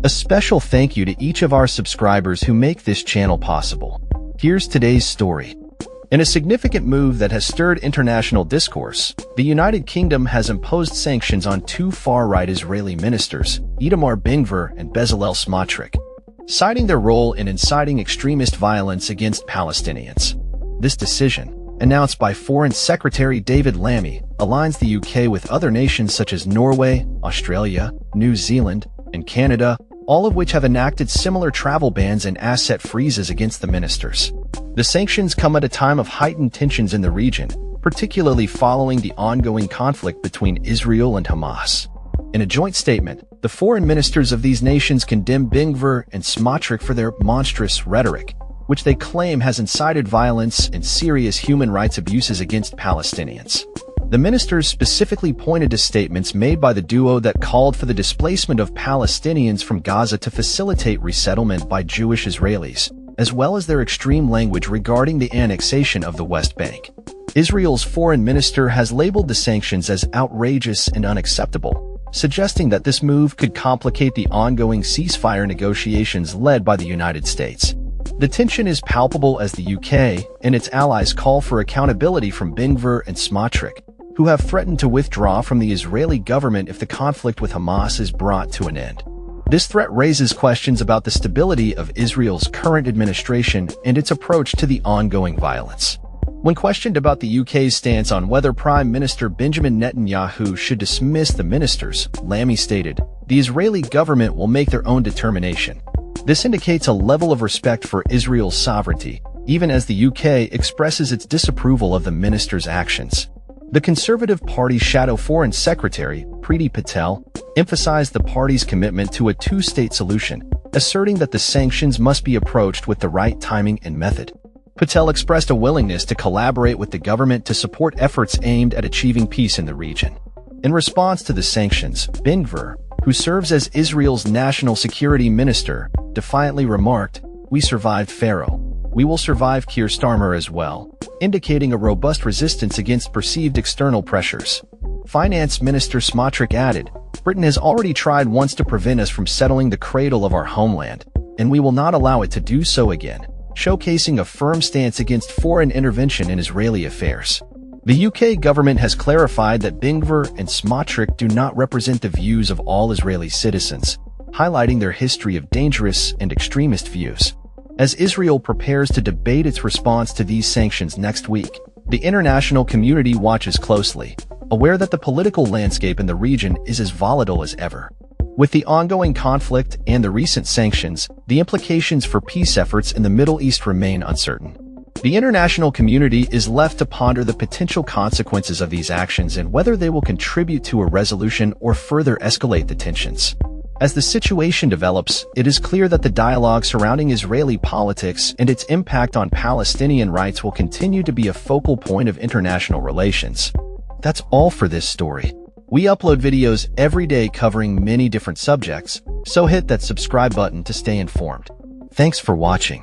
A special thank you to each of our subscribers who make this channel possible. Here's today's story. In a significant move that has stirred international discourse, the United Kingdom has imposed sanctions on two far-right Israeli ministers, Itamar Ben-Gvir and Bezalel Smotrich, citing their role in inciting extremist violence against Palestinians. This decision, announced by Foreign Secretary David Lammy, aligns the UK with other nations such as Norway, Australia, New Zealand, and Canada, all of which have enacted similar travel bans and asset freezes against the ministers. The sanctions come at a time of heightened tensions in the region, particularly following the ongoing conflict between Israel and Hamas. In a joint statement, the foreign ministers of these nations condemn Ben-Gvir and Smotrich for their monstrous rhetoric, which they claim has incited violence and serious human rights abuses against Palestinians. The ministers specifically pointed to statements made by the duo that called for the displacement of Palestinians from Gaza to facilitate resettlement by Jewish Israelis, as well as their extreme language regarding the annexation of the West Bank. Israel's foreign minister has labeled the sanctions as outrageous and unacceptable, suggesting that this move could complicate the ongoing ceasefire negotiations led by the United States. The tension is palpable as the UK and its allies call for accountability from Ben-Gvir and Smotrich, who have threatened to withdraw from the Israeli government if the conflict with Hamas is brought to an end. This threat raises questions about the stability of Israel's current administration and its approach to the ongoing violence. When questioned about the UK's stance on whether Prime Minister Benjamin Netanyahu should dismiss the ministers, Lammy stated, "The Israeli government will make their own determination." This indicates a level of respect for Israel's sovereignty, even as the UK expresses its disapproval of the ministers' actions. The Conservative Party's shadow Foreign Secretary, Priti Patel, emphasized the party's commitment to a two-state solution, asserting that the sanctions must be approached with the right timing and method. Patel expressed a willingness to collaborate with the government to support efforts aimed at achieving peace in the region. In response to the sanctions, Ben-Gvir, who serves as Israel's national security minister, defiantly remarked, "We survived Pharaoh. We will survive Keir Starmer as well," indicating a robust resistance against perceived external pressures. Finance Minister Smotrich added, "Britain has already tried once to prevent us from settling the cradle of our homeland, and we will not allow it to do so again," showcasing a firm stance against foreign intervention in Israeli affairs. The UK government has clarified that Ben-Gvir and Smotrich do not represent the views of all Israeli citizens, highlighting their history of dangerous and extremist views. As Israel prepares to debate its response to these sanctions next week, the international community watches closely, aware that the political landscape in the region is as volatile as ever. With the ongoing conflict and the recent sanctions, the implications for peace efforts in the Middle East remain uncertain. The international community is left to ponder the potential consequences of these actions and whether they will contribute to a resolution or further escalate the tensions. As the situation develops, it is clear that the dialogue surrounding Israeli politics and its impact on Palestinian rights will continue to be a focal point of international relations. That's all for this story. We upload videos every day covering many different subjects, so hit that subscribe button to stay informed. Thanks for watching.